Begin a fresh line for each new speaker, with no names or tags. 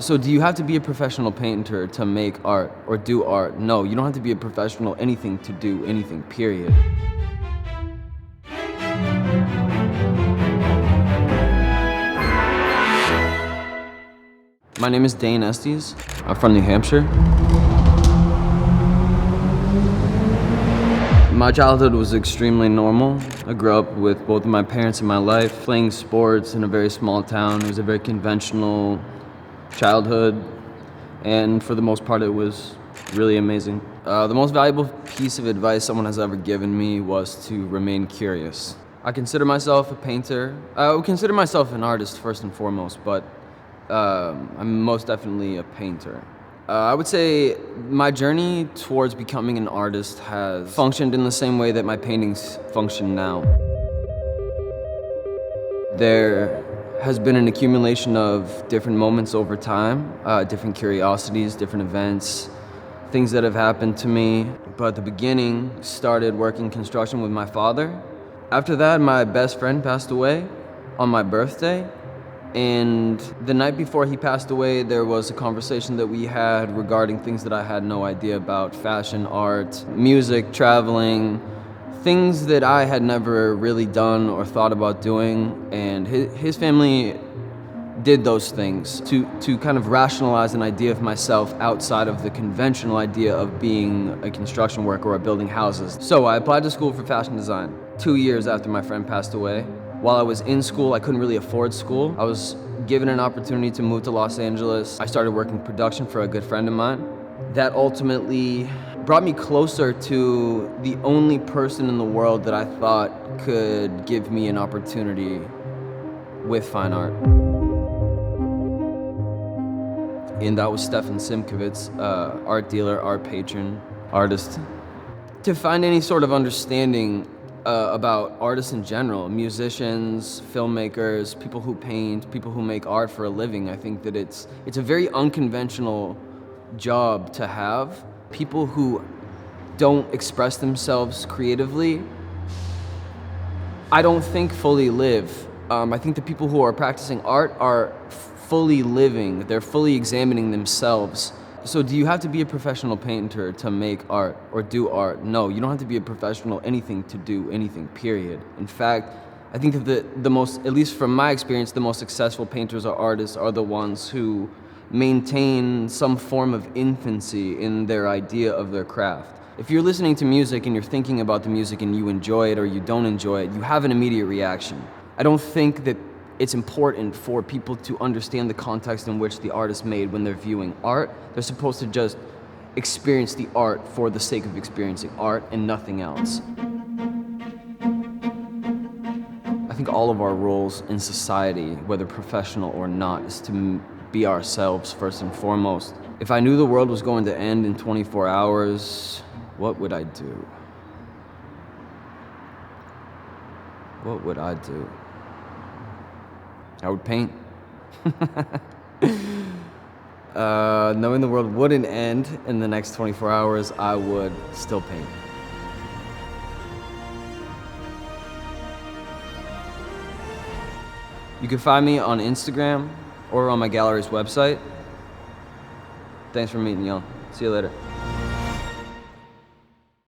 So do you have to be a professional painter to make art or do art? No, you don't have to be a professional anything to do anything, period. My name is Dane Estes. I'm from New Hampshire. My childhood was extremely normal. I grew up with both of my parents in my life, playing sports in a very small town. It was a very conventional childhood, and for the most part, it was really amazing. The most valuable piece of advice someone has ever given me was to remain curious. I consider myself a painter. I would consider myself an artist first and foremost, but I'm most definitely a painter. I would say my journey towards becoming an artist has functioned in the same way that my paintings function now. There has been an accumulation of different moments over time, different curiosities, different events, things that have happened to me. But the beginning started working construction with my father. After that, my best friend passed away on my birthday. And the night before he passed away, there was a conversation that we had regarding things that I had no idea about: fashion, art, music, traveling, things that I had never really done or thought about doing. And his family did those things to kind of rationalize an idea of myself outside of the conventional idea of being a construction worker or building houses. So I applied to school for fashion design 2 years after my friend passed away. While I was in school, I couldn't really afford school. I was given an opportunity to move to Los Angeles. I started working production for a good friend of mine. That ultimately brought me closer to the only person in the world that I thought could give me an opportunity with fine art. And that was Stefan Simkovitz, art dealer, art patron, artist. To find any sort of understanding about artists in general, musicians, filmmakers, people who paint, people who make art for a living, I think that it's a very unconventional job to have. People who don't express themselves creatively, I don't think fully live. I think the people who are practicing art are fully living, they're fully examining themselves. So do you have to be a professional painter to make art or do art? No, you don't have to be a professional anything to do anything, period. In fact, I think that the most, at least from my experience, the most successful painters or artists are the ones who maintain some form of infancy in their idea of their craft. If you're listening to music and you're thinking about the music and you enjoy it or you don't enjoy it, you have an immediate reaction. I don't think that it's important for people to understand the context in which the artist made when they're viewing art. They're supposed to just experience the art for the sake of experiencing art and nothing else. I think all of our roles in society, whether professional or not, is to be ourselves first and foremost. If I knew the world was going to end in 24 hours, what would I do? What would I do? I would paint. Knowing the world wouldn't end in the next 24 hours, I would still paint. You can find me on Instagram or on my gallery's website. Thanks for meeting, y'all. See you later.